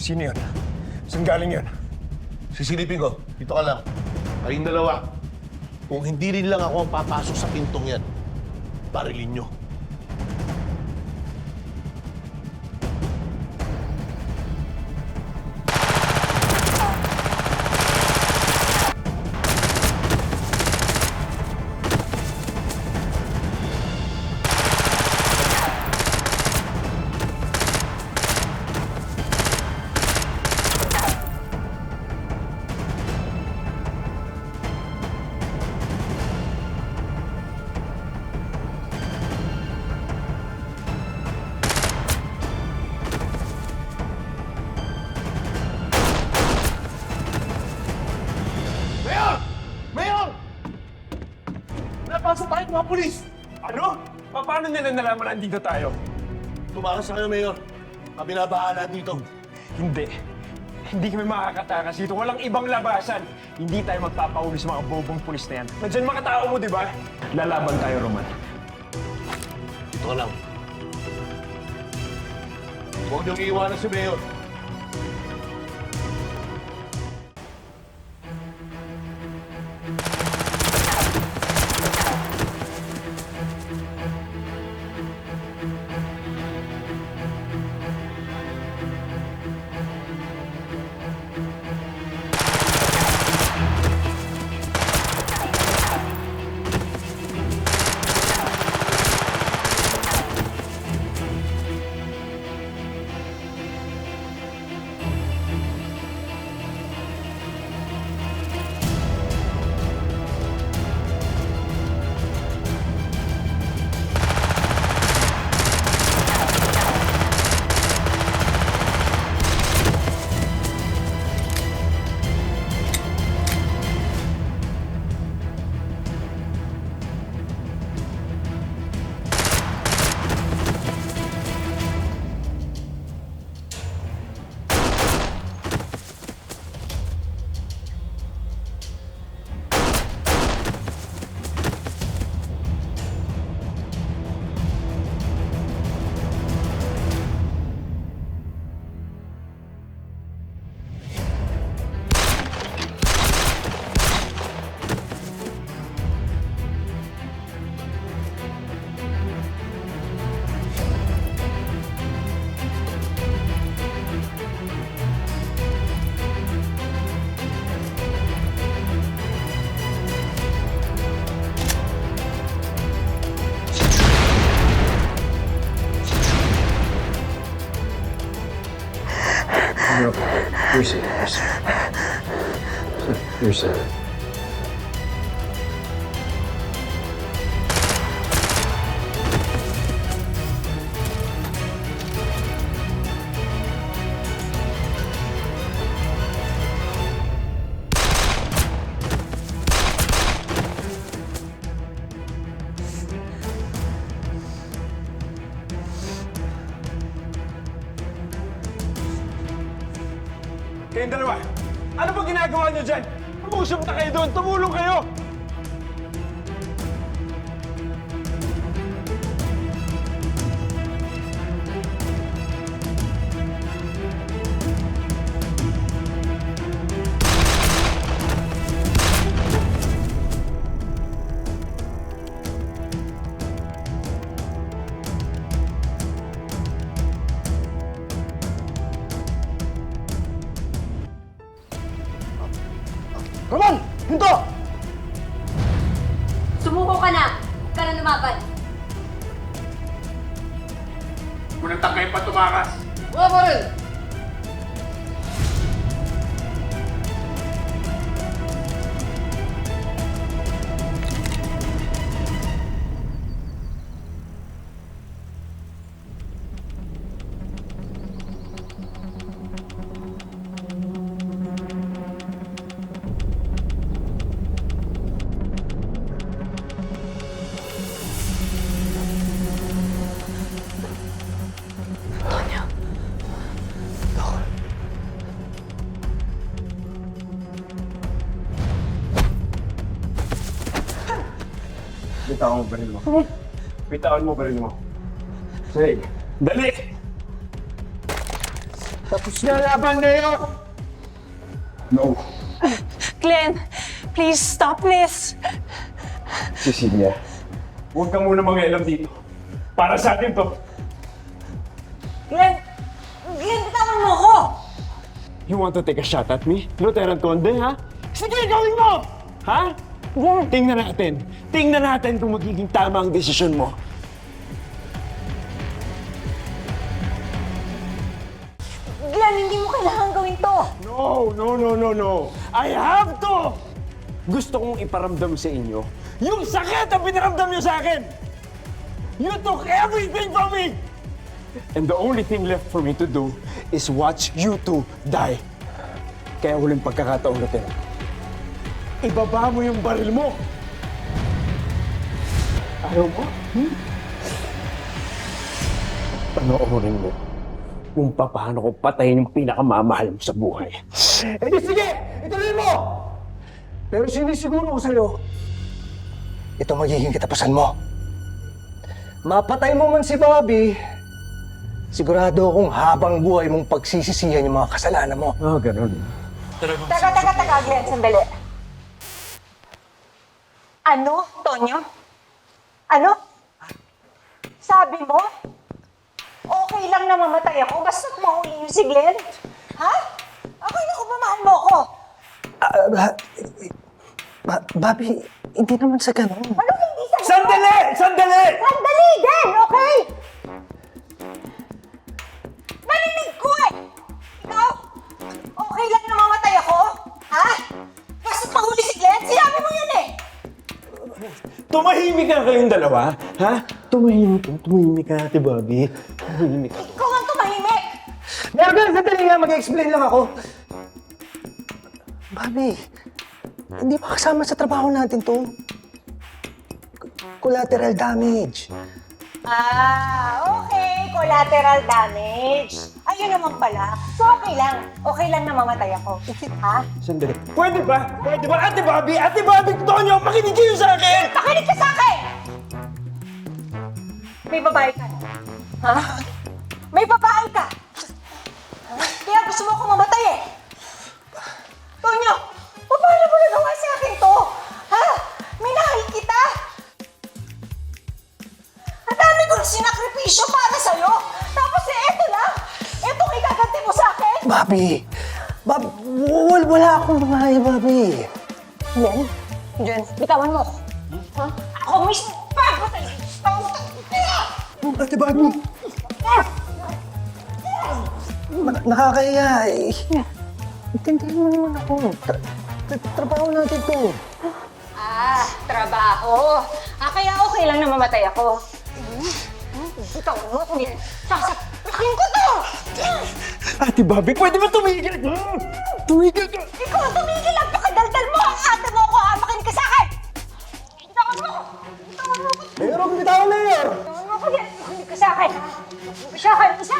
Sino yun? Saan galing yun? Sisilipin ko. Dito ka lang. Kayong dalawa. Kung hindi rin lang ako ang papasok sa pintong yan, barilin nyo. Napasok tayo mga pulis! Ano? Paano nila nalaman na andito tayo? Tumakas na kayo, Mayor. Kami na bahala dito. Hindi. Hindi kami makakatakas dito. Walang ibang labasan. Hindi tayo magpapahuli sa mga bobong pulis na yan. Nandiyan mga tao mo, di ba? Lalaban tayo, Roman. Dito ka lang. Huwag niyong iiwanan si Mayor. You're safe. You're safe. Kayong dalawa, ano ba ginagawa niyo dyan? Umusap na kayo doon! Tumulong kayo! Roman! Hinto! Sumuko ka na! Huwag ka na lumaban! Unang tangkay pa tumakas! Wala pa rin! Bitawan mo baril mo. Bitawan mo baril mo. Say, dali! Tapos na laban na yun! No. Glenn, please stop this. Cecilia, huwag ka muna mangialam dito. Para sa atin to. Glenn, bitawan mo ko! You want to take a shot at me, Lieutenant Conde, ha? Sige, gawin mo! Ha? Glenn, Tingnan natin. Tingnan natin kung magiging tama ang desisyon mo. Glenn, hindi mo kailangan gawin to. No. I have to! Gusto kong iparamdam sa inyo yung sakit na pinaramdam niyo sa akin! You took everything from me! And the only thing left for me to do is watch you two die. Kaya huling pagkakataon natin. Ibaba mo yung baril mo! Ayaw mo? Panoorin mo kung paano ko patayin yung pinakamamahal mo sa buhay. Eh di sige! Ituloy mo! Pero sinisiguro ko sa'yo, ito magiging katapusan mo. Mapatay mo man si Bobby, sigurado akong habang buhay mong pagsisisihan yung mga kasalanan mo. Ganun. Taga, Glenn, sandali. Ano, Tonyo? Ano? Sabi mo? Okay lang na mamatay ako, basta't mahuli yung si Glenn? Ha? Okay na kung mamahal mo ako. Bobby, hindi naman sa ganun. Ano hindi sa Sandali! Sandali! Sandali din, okay? Narinig ko eh! Ikaw? Okay lang na mamatay ako? Ha? Basta't mahuli si Glenn? Sinabi mo yan eh! Tumahimik ka kayong dalawa, ha? Tumahimik ka, Ate Bobby. Tumahimik ka. Ikaw ang tumahimik! Meron, sandali nga, mag-explain lang ako. Bobby, hindi pa kasama sa trabaho natin to. Collateral damage. Okay. Collateral damage. Ayun naman pala. So, okay lang. Okay lang na mamatay ako. Ha? Sandali. Pwede ba? Pwede ba? Ate Bobby! Ate Bobby! Tonyo! Makinig kayo sa akin! Pakinig ka sa akin! May babae ka. Ha? May babae ka. Kaya gusto mo akong mamatay eh. Tonyo, paano mo nagawa sa akin to? Ha? Minahal kita. Ang dami kong sinakripisyo para sa'yo. Tapos eto lang. Etong ikaganti mo sa akin. Bobby! Wala akong babae, Bobby. Jen, bitawan mo. Ha? Ako mismo. Papatay. Ate Bobby! Nakakahiya eh. Intindihan mo naman ako. Trabaho natin to. Trabaho. Kaya okay lang na mamatay ako. Bitawan mo ako yan. Sasapakin ko to! Ate Bobby, pwede ba tumigil? Tumigil ka! Ikaw ang tumigil! Ang pakadaldal mo! Ang ate mo ako! Makinig ka sa akin! Bitawan mo! Bitawan mo! Mayor, bitawan na yun! Bitawan mo ako yan! Makinig ka sa akin! Makinig ka sa akin! Isa!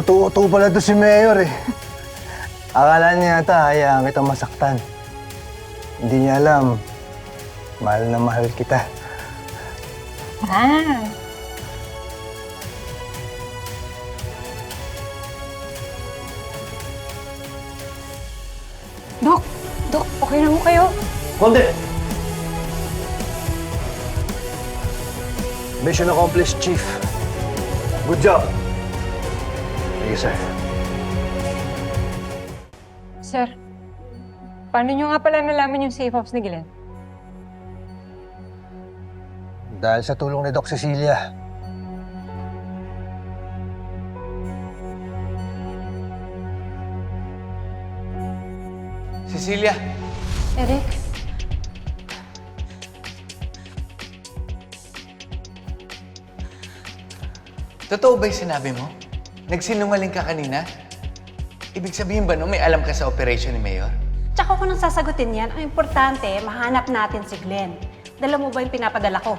Uto-uto pala to si Mayor eh. Akala niya yata hayaan kita masaktan. Hindi niya alam, mahal na mahal kita. Dok, okay lang mo kayo? Konde! Mission accomplished, Chief. Good job. Thank you, sir. Sir, paano nyo nga pala nalaman yung safe house ni Glenn? Dahil sa tulong ni Doc Cecilia. Cecilia, Eric? totoo ba yung sinabi mo? Nagsinungaling ka kanina? Ibig sabihin ba no, may alam ka sa operation ni Mayor? Tsaka ko nang sasagutin yan, ang importante, mahanap natin si Glenn. Dala mo ba yung pinapadala ko?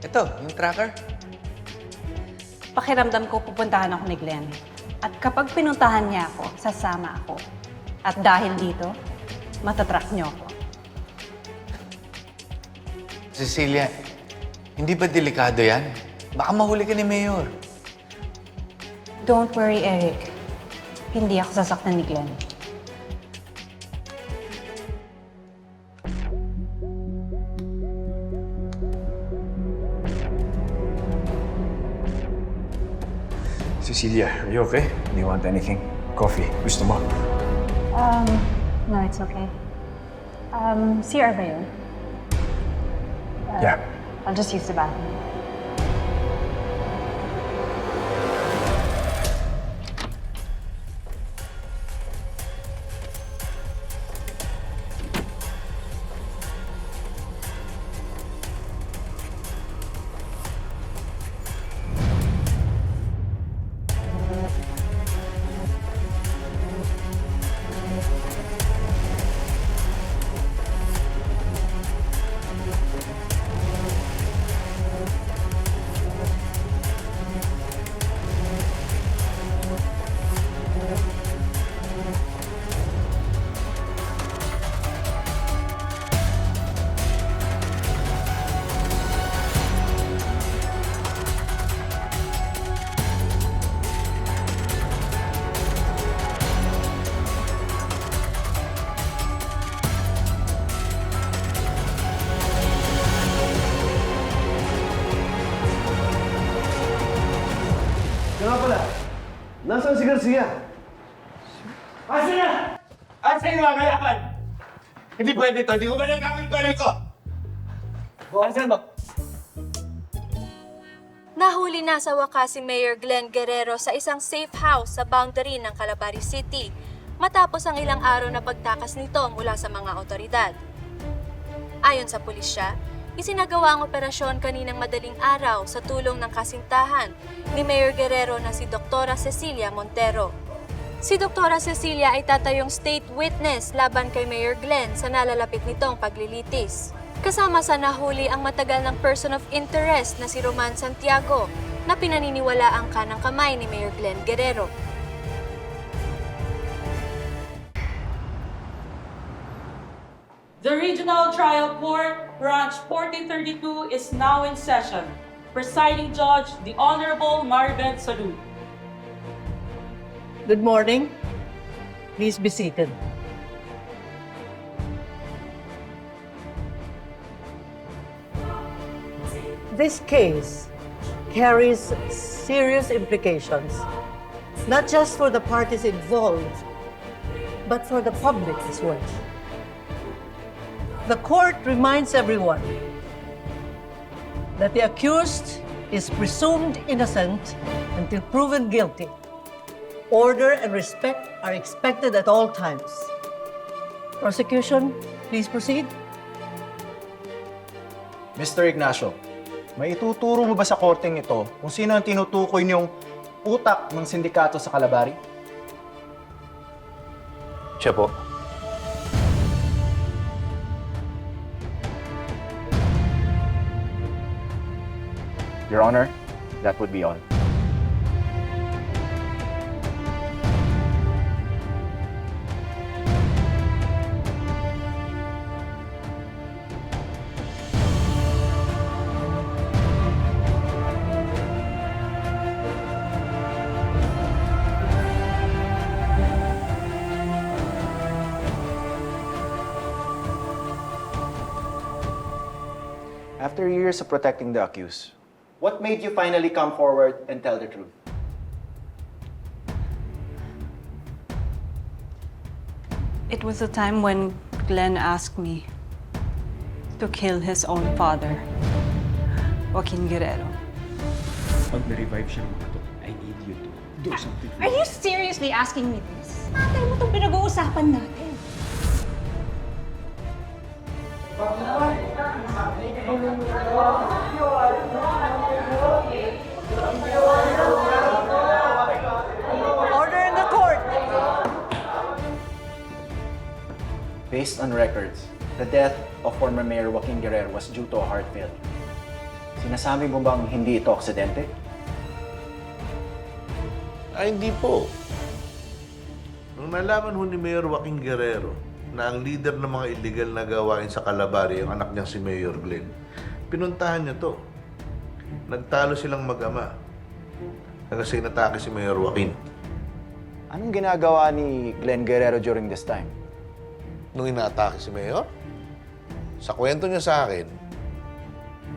Ito, yung tracker. Pakiramdam ko pupuntahan ako ni Glenn. At kapag pinuntahan niya ako, sasama ako. At dahil dito, matatrack niyo ako. Cecilia, hindi ba delikado yan? Baka mahuli ka ni Mayor. Don't worry, Eric. Hindi ako sasaktan ni Glenn. Cecilia, are you okay? Do you want anything? Coffee? Gusto mo? No, it's okay. CR ba yun? Yeah. I'll just use the bathroom. Nga pala, nasaan si Garcia? Asan na? Asan yung mga kayakan? Hindi pwede to. Hindi ko ba nagkamit ko? Asan ba? Nahuli na sa wakas si Mayor Glenn Guerrero sa isang safe house sa boundary ng Calabari City matapos ang ilang araw na pagtakas nito mula sa mga otoridad. Ayon sa pulisya, isinagawa ang operasyon kaninang madaling araw sa tulong ng kasintahan ni Mayor Guerrero na si Dr. Cecilia Montero. Si Dr. Cecilia ay tatayong state witness laban kay Mayor Glenn sa nalalapit nitong paglilitis. Kasama sa nahuli ang matagal ng person of interest na si Roman Santiago na pinaniniwala ang kanang kamay ni Mayor Glenn Guerrero. The Regional Trial Court, Branch 1432 is now in session. Presiding Judge, the Honorable Maribel Salud. Good morning. Please be seated. This case carries serious implications, not just for the parties involved, but for the public as well. The court reminds everyone that the accused is presumed innocent until proven guilty. Order and respect are expected at all times. Prosecution, please proceed. Mr. Ignacio, may ituturo mo ba sa korteng ito kung sino ang tinutukoy niyong utak ng sindikato sa Calabari? Siya po. Your Honor, that would be all. After years of protecting the accused, what made you finally come forward and tell the truth? It was a time when Glenn asked me to kill his own father, Joaquin Guerrero. Pag na-revive siya mga to, I need you to do something. Are you seriously asking me this? Tatay mo itong pinag-uusapan natin. Order in the court. Based on records, the death of former Mayor Joaquin Guerrero was due to a heart failure. Sinasabi mo bang hindi ito aksidente? Ay, hindi po. Nung nalaman ho ni Mayor Joaquin Guerrero na ang leader ng mga illegal na gawain sa Calabari, yung anak niya si Mayor Glenn, pinuntahan niya to. Nagtalo silang mag-ama. Kasi inatake si Mayor Joaquin. Anong ginagawa ni Glenn Guerrero during this time? Nung inaatake si Mayor, sa kwento niya sa akin,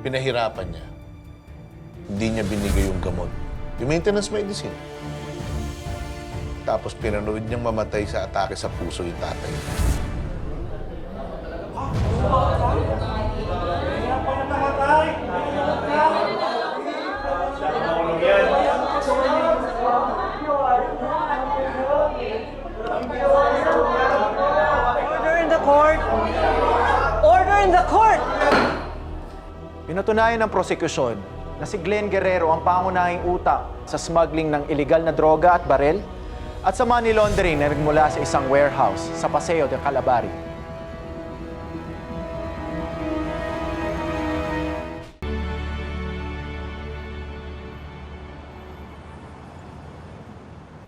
pinahirapan niya. Hindi niya binigay yung gamot. Yung maintenance medicine. Tapos pinanood niyang mamatay sa atake sa puso yung tatay. Order in the court! Order in the court! Pinatunayan ng prosekusyon na si Glenn Guerrero ang pangunahing utak sa smuggling ng illegal na droga at barel at sa money laundering na nagmula sa isang warehouse sa Paseo de Calabari.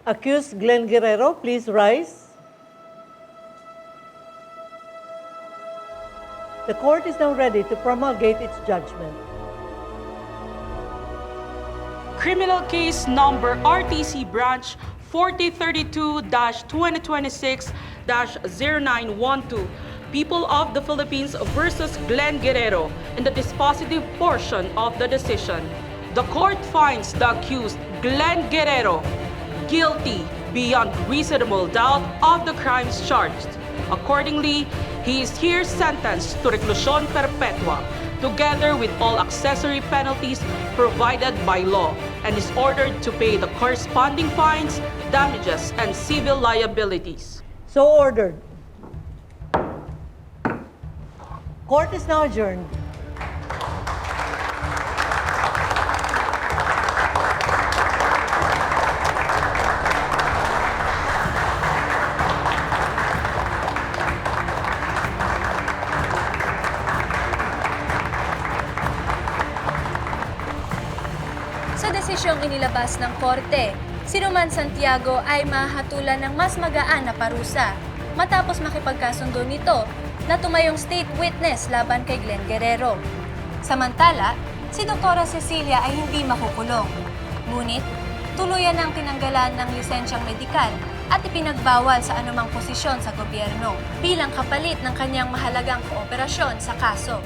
Accused Glenn Guerrero, please rise. The court is now ready to promulgate its judgment. Criminal case number RTC branch 4032-2026-0912, People of the Philippines versus Glenn Guerrero, in the dispositive portion of the decision. The court finds the accused, Glenn Guerrero, guilty beyond reasonable doubt of the crimes charged. Accordingly, he is here sentenced to reclusion perpetua, together with all accessory penalties provided by law, and is ordered to pay the corresponding fines, damages, and civil liabilities. So ordered. Court is now adjourned. Sa desisyong inilabas ng korte, si Roman Santiago ay mahatulan ng mas magaan na parusa matapos makipagkasundo nito na tumayong state witness laban kay Glenn Guerrero. Samantala, si Dr. Cecilia ay hindi makukulong. Ngunit, tuluyan ang tinanggalan ng lisensyang medikal at ipinagbawal sa anumang posisyon sa gobyerno bilang kapalit ng kanyang mahalagang kooperasyon sa kaso.